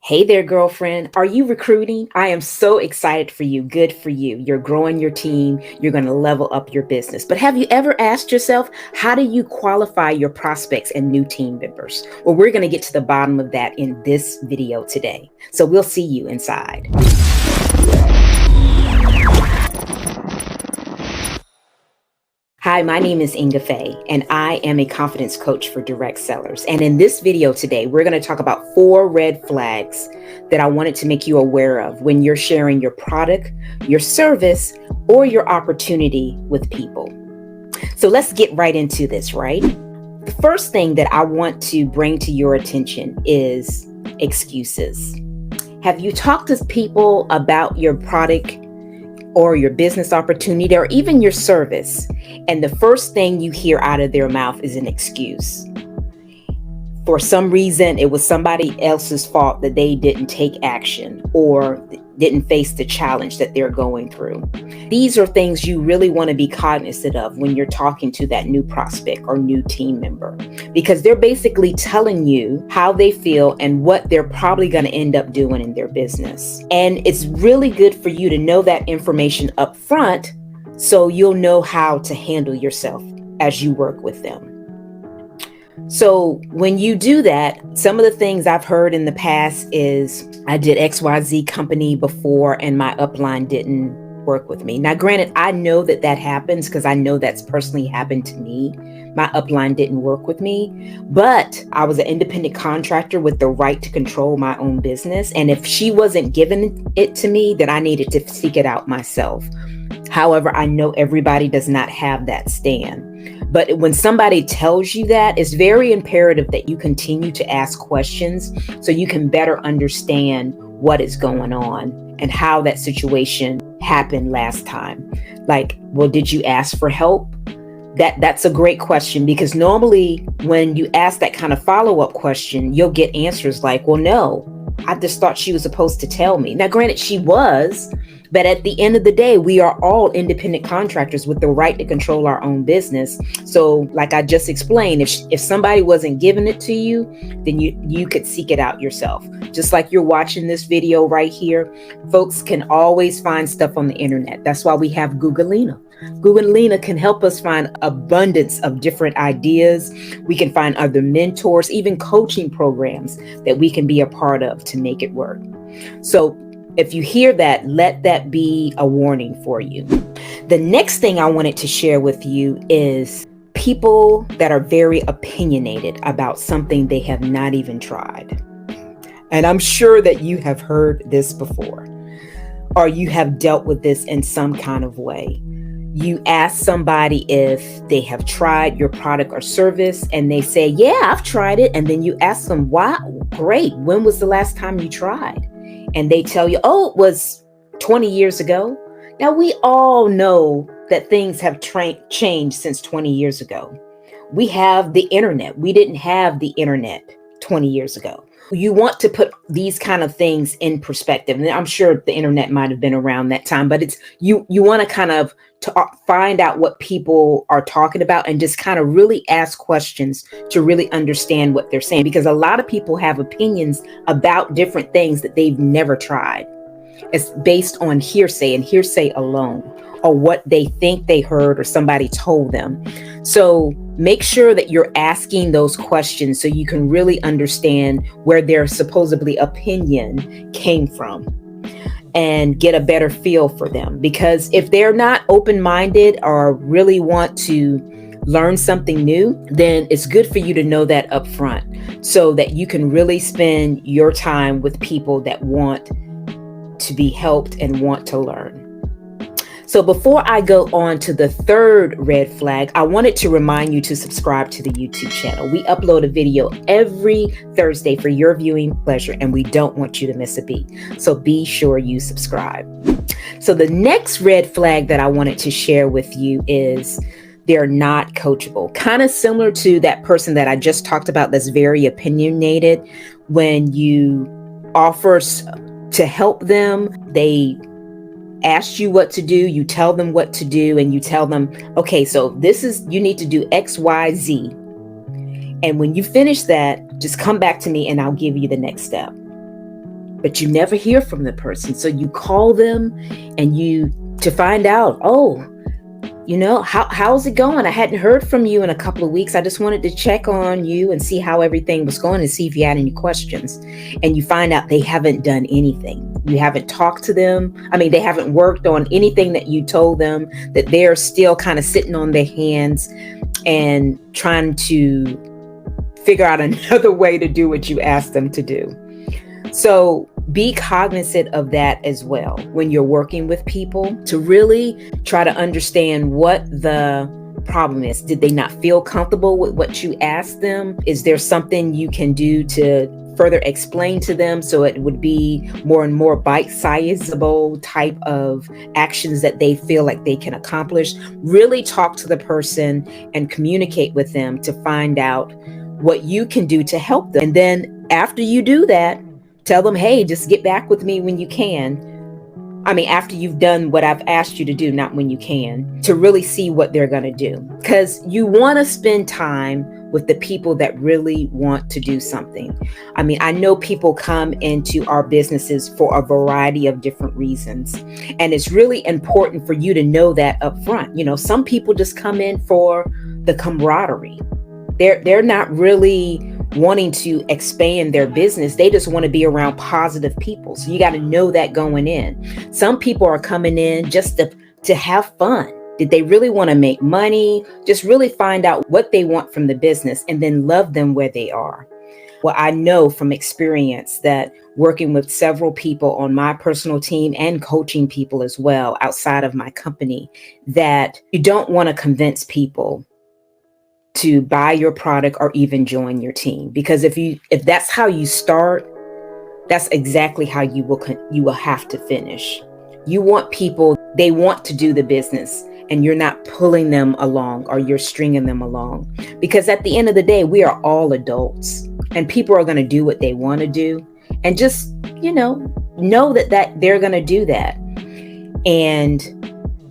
Hey there, girlfriend. Are you recruiting? I am so excited for you. Good for you. You're growing your team. You're going to level up your business. But have you ever asked yourself, how do you qualify your prospects and new team members? Well, we're going to get to the bottom of that in this video today. So we'll see you inside. Hi, my name is Ingafay, and I am a confidence coach for direct sellers. And in this video today, we're going to talk about 4 red flags that I wanted to make you aware of when you're sharing your product, your service, or your opportunity with people. So let's get right into this, right? The first thing that I want to bring to your attention is excuses. Have you talked to people about your product or your business opportunity, or even your service, and the first thing you hear out of their mouth is an excuse? For some reason, it was somebody else's fault that they didn't take action or didn't face the challenge that they're going through. These are things you really want to be cognizant of when you're talking to that new prospect or new team member, because they're basically telling you how they feel and what they're probably going to end up doing in their business. And it's really good for you to know that information up front so you'll know how to handle yourself as you work with them. So when you do that, some of the things I've heard in the past is, I did XYZ company before and my upline didn't work with me. Now, granted, I know that happens because I know that's personally happened to me. My upline didn't work with me, but I was an independent contractor with the right to control my own business. And if she wasn't giving it to me, then I needed to seek it out myself. However, I know everybody does not have that stand. But when somebody tells you that, it's very imperative that you continue to ask questions so you can better understand what is going on and how that situation happened last time. Like, well, did you ask for help? That's a great question, because normally when you ask that kind of follow-up question, you'll get answers like, well, no, I just thought she was supposed to tell me. Now, granted, she was, but at the end of the day, we are all independent contractors with the right to control our own business. So like I just explained, if somebody wasn't giving it to you, then you could seek it out yourself. Just like you're watching this video right here, folks can always find stuff on the internet. That's why we have Googleina. Googleina can help us find abundance of different ideas. We can find other mentors, even coaching programs that we can be a part of to make it work. So if you hear that, let that be a warning for you. The next thing I wanted to share with you is people that are very opinionated about something they have not even tried. And I'm sure that you have heard this before, or you have dealt with this in some kind of way. You ask somebody if they have tried your product or service, and they say, yeah, I've tried it. And then you ask them, why? Great. When was the last time you tried? And they tell you, oh, it was 20 years ago. Now, we all know that things have changed since 20 years ago. We have the internet. We didn't have the internet 20 years ago. You want to put these kind of things in perspective. And I'm sure the internet might have been around that time, but it's you want to kind of find out what people are talking about and just kind of really ask questions to really understand what they're saying, because a lot of people have opinions about different things that they've never tried. It's based on hearsay and hearsay alone, or what they think they heard or somebody told them. So make sure that you're asking those questions so you can really understand where their supposedly opinion came from and get a better feel for them. Because if they're not open-minded or really want to learn something new, then it's good for you to know that up front so that you can really spend your time with people that want to be helped and want to learn. So before I go on to the third red flag, I wanted to remind you to subscribe to the YouTube channel. We upload a video every Thursday for your viewing pleasure, and we don't want you to miss a beat. So be sure you subscribe. So the next red flag that I wanted to share with you is they're not coachable. Kind of similar to that person that I just talked about that's very opinionated. When you offer to help them, they ask you what to do, you tell them what to do, and you tell them, okay, so you need to do X, Y, Z. And when you finish that, just come back to me and I'll give you the next step. but you never hear from the person. So you call them and to find out, how's it going? I hadn't heard from you in a couple of weeks. I just wanted to check on you and see how everything was going and see if you had any questions. And you find out they haven't done anything. You haven't talked to them. They haven't worked on anything that you told them, that they're still kind of sitting on their hands and trying to figure out another way to do what you asked them to do. So be cognizant of that as well when you're working with people, to really try to understand what the problem is. Did they not feel comfortable with what you asked them? Is there something you can do to further explain to them so it would be more and more bite-sizable type of actions that they feel like they can accomplish? Really talk to the person and communicate with them to find out what you can do to help them. And then after you do that, tell them, hey, just get back with me when you can. After you've done what I've asked you to do, not when you can, to really see what they're going to do. Because you want to spend time with the people that really want to do something. I know people come into our businesses for a variety of different reasons. And it's really important for you to know that up front. Some people just come in for the camaraderie. They're not really wanting to expand their business. They just want to be around positive people. So you got to know that going in. Some people are coming in just to have fun. Did they really want to make money? Just really find out what they want from the business and then love them where they are. Well, I know from experience that working with several people on my personal team and coaching people as well outside of my company, that you don't want to convince people to buy your product or even join your team. Because if that's how you start, that's exactly how you will have to finish. You want people, they want to do the business, and you're not pulling them along or you're stringing them along. Because at the end of the day, we are all adults and people are going to do what they want to do. And just, know that they're going to do that. And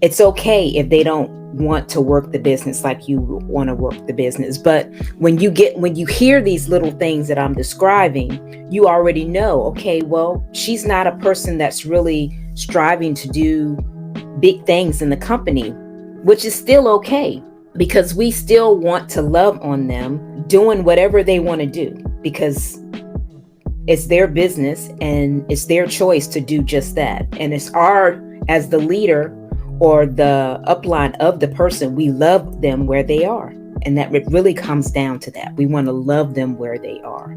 it's okay if they don't want to work the business like you want to work the business. But when you hear these little things that I'm describing, you already know, okay, well, she's not a person that's really striving to do big things in the company, which is still okay, because we still want to love on them doing whatever they want to do, because it's their business and it's their choice to do just that. And it's as the leader or the upline of the person, we love them where they are. And that really comes down to that. We want to love them where they are.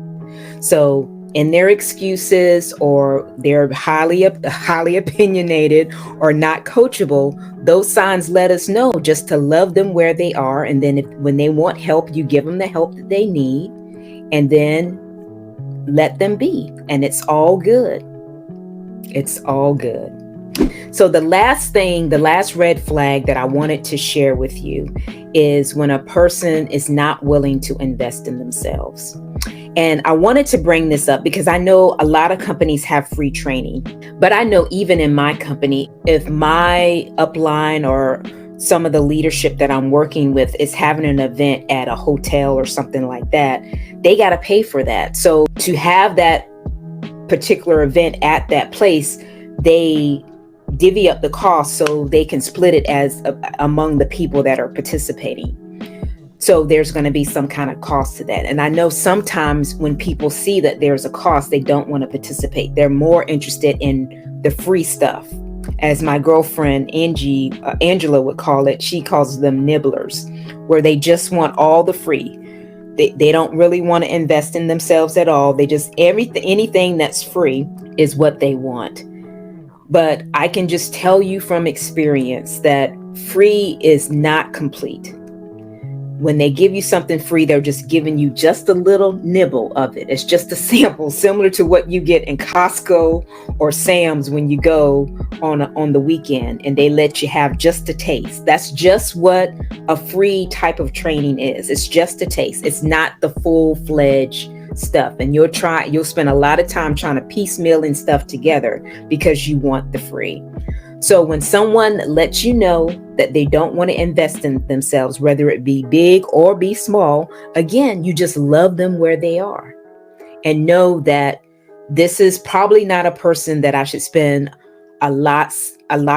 So in their excuses, or they're highly opinionated or not coachable, those signs let us know just to love them where they are. And then when they want help, you give them the help that they need, and then let them be. And it's all good. It's all good. So the last red flag that I wanted to share with you is when a person is not willing to invest in themselves. And I wanted to bring this up because I know a lot of companies have free training, but I know even in my company, if my upline or some of the leadership that I'm working with is having an event at a hotel or something like that, they got to pay for that. So to have that particular event at that place, they divvy up the cost so they can split it among the people that are participating. So there's going to be some kind of cost to that. And I know sometimes when people see that there's a cost, they don't want to participate. They're more interested in the free stuff. As my girlfriend Angela would call it, she calls them nibblers, where they just want all the free. They don't really want to invest in themselves at all. They just anything that's free is what they want. But I can just tell you from experience that free is not complete. When they give you something free, they're just giving you just a little nibble of it. It's just a sample, similar to what you get in Costco or Sam's when you go on the weekend and they let you have just a taste. That's just what a free type of training is. It's just a taste. It's not the full-fledged stuff. And you'll spend a lot of time trying to piecemeal and stuff together because you want the free. So when someone lets you know that they don't want to invest in themselves, whether it be big or be small, again, you just love them where they are and know that this is probably not a person that I should spend a lot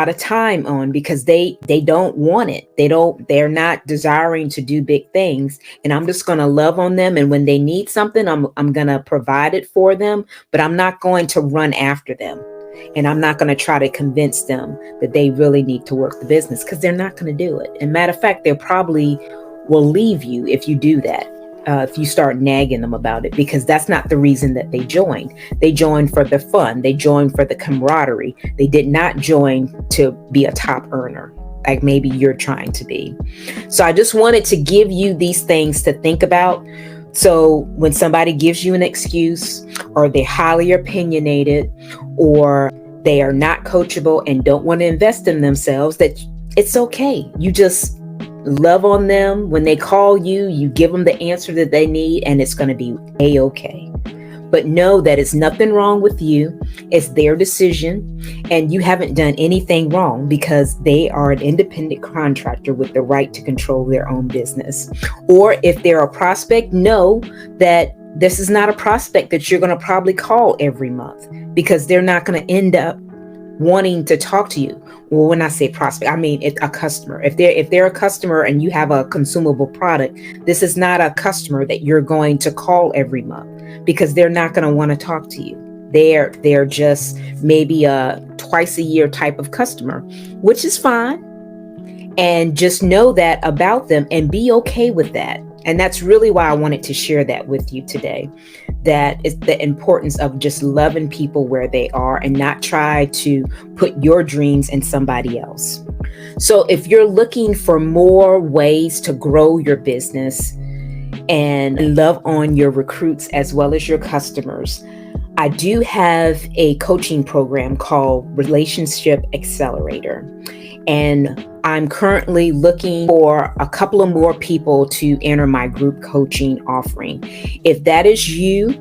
of time on, because they don't want it. They're not desiring to do big things, and I'm just going to love on them, and when they need something, I'm going to provide it for them, but I'm not going to run after them. And I'm not going to try to convince them that they really need to work the business, because they're not going to do it. And matter of fact, they probably will leave you if you do that. If you start nagging them about it, because that's not the reason that they joined. They joined for the fun. They joined for the camaraderie. They did not join to be a top earner, like maybe you're trying to be. So I just wanted to give you these things to think about. So when somebody gives you an excuse, or they're highly opinionated, or they are not coachable and don't want to invest in themselves, that it's okay. You just love on them. When they call you, you give them the answer that they need, and it's going to be a-okay. But know that it's nothing wrong with you. It's their decision, and you haven't done anything wrong, because they are an independent contractor with the right to control their own business. Or if they're a prospect, know that this is not a prospect that you're going to probably call every month, because they're not going to end up wanting to talk to you. Well, when I say prospect, I mean a customer. If they're a customer and you have a consumable product, this is not a customer that you're going to call every month, because they're not going to want to talk to you. They're just maybe a twice a year type of customer, which is fine. And just know that about them and be okay with that. And that's really why I wanted to share that with you today. That is the importance of just loving people where they are, and not try to put your dreams in somebody else. So if you're looking for more ways to grow your business and love on your recruits as well as your customers, I do have a coaching program called Relationship Accelerator. And I'm currently looking for a couple of more people to enter my group coaching offering. If that is you,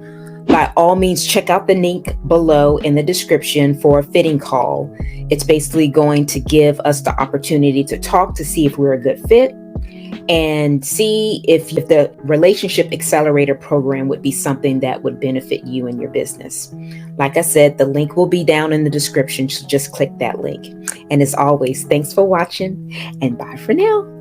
by all means, check out the link below in the description for a fitting call. It's basically going to give us the opportunity to talk to see if we're a good fit, and see if the Relationship Accelerator program would be something that would benefit you and your business. Like I said, the link will be down in the description, so just click that link. And as always, thanks for watching, and bye for now.